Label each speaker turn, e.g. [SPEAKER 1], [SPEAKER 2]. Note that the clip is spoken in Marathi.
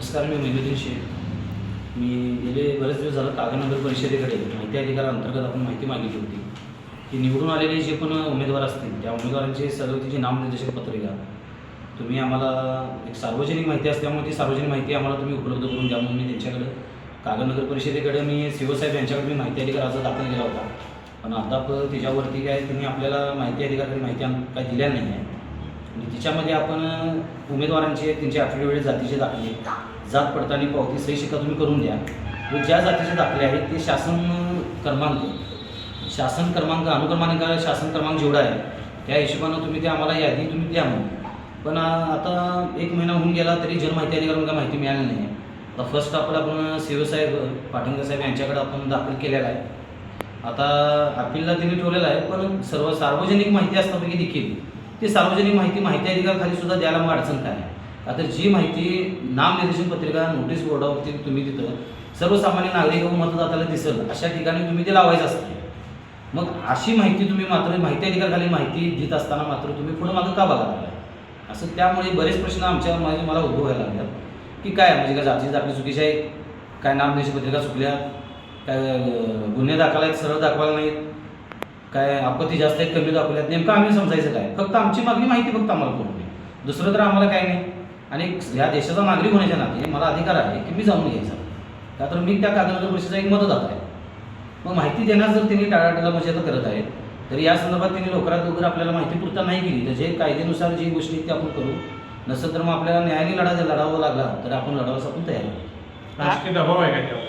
[SPEAKER 1] नमस्कार, मी मेहनुद्दीन शेख। मी गेले बरेच दिवस झालं कागदनगर परिषदेकडे माहिती अधिकाराअंतर्गत आपण माहिती मागितली होती की निवडून आलेले जे पण उमेदवार असतील त्या उमेदवारांचे सर्व तिची नामनिर्देशक पत्रिका तुम्ही आम्हाला एक सार्वजनिक माहिती असल्यामुळे ती सार्वजनिक माहिती आम्हाला तुम्ही उपलब्ध करून द्या म्हणून मी त्यांच्याकडे कागदनगर परिषदेकडे मी साहेब यांच्याकडे मी माहिती अधिकार अर्ज दाखल केला होता। पण अद्याप त्याच्यावरती काय त्यांनी आपल्याला माहिती अधिकाराची माहिती काय दिल्या नाही आहे आणि तिच्यामध्ये आपण उमेदवारांचे त्यांचे ॲफिडेविट जातीचे दाखले जात पडताळणी पावती सही शिक्का तुम्ही करून द्या व ज्या जातीचे दाखले आहेत ते शासन क्रमांक अनुक्रमांक शासन क्रमांक जेवढा आहे त्या हिशोबानं तुम्ही ते आम्हाला यादी तुम्ही द्या म्हणून। पण आता 1 महिना होऊन गेला तरी जनमाहिती अधिकाऱ्यांना काय माहिती मिळाली नाही आहे। आता फर्स्ट आपण साहेब पाटणकर साहेब यांच्याकडे आपण दाखल केलेला आहे। आता अपीलला त्यांनी ठेवलेलं आहे, पण सर्व सार्वजनिक माहिती असतापैकी देखील ती सार्वजनिक माहिती अधिकाराखाली सुद्धा द्यायला मग अडचण काय आहे। आता जी माहिती नामनिर्देशन पत्रिका नोटीस बोर्डावरती तुम्ही तिथं सर्वसामान्य नागरिक व मतदात्याला दिसेल अशा ठिकाणी तुम्ही ते लावायचं असते। मग अशी माहिती तुम्ही मात्र माहिती अधिकाराखाली माहिती देत असताना मात्र तुम्ही पुढं मागं का बघा लागलाय असं। त्यामुळे बरेच प्रश्न आमच्या मला उद्भवायला लागतात की काय म्हणजे काय जातीची दाखले चुकीचे आहे, काय नामनिर्देशन पत्रिका चुकल्या, काय गुन्हे दाखल आहेत सरळ दाखवायला नाहीत, काय आपत्ती जास्त आहेत कमी दाखवल्यात, नेमकं आम्ही समजायचं काय। फक्त आमची मागणी माहिती फक्त आम्हाला करून दे, दुसरं तर आम्हाला काय नाही। आणि या देशाचा नागरिक होण्याच्या नाते मला अधिकार आहे की मी जाणून घ्यायचा, का तर मी त्या कागदनगर परिषदेचा एक मतदाता आहे। मग माहिती देण्यास जर त्यांनी टाळाटाळा म्हणजे आता करत आहेत तर या संदर्भात त्यांनी लवकरात लवकर आपल्याला माहिती पुरता नाही केली तर जे कायद्यानुसार जी गोष्टी ते आपण करू, नसेल तर मग आपल्याला न्यायालयीन लढावा लागला तर आपण लढावास आपण तयार आहोत।
[SPEAKER 2] राजकीय दबाव आहे का त्यावर?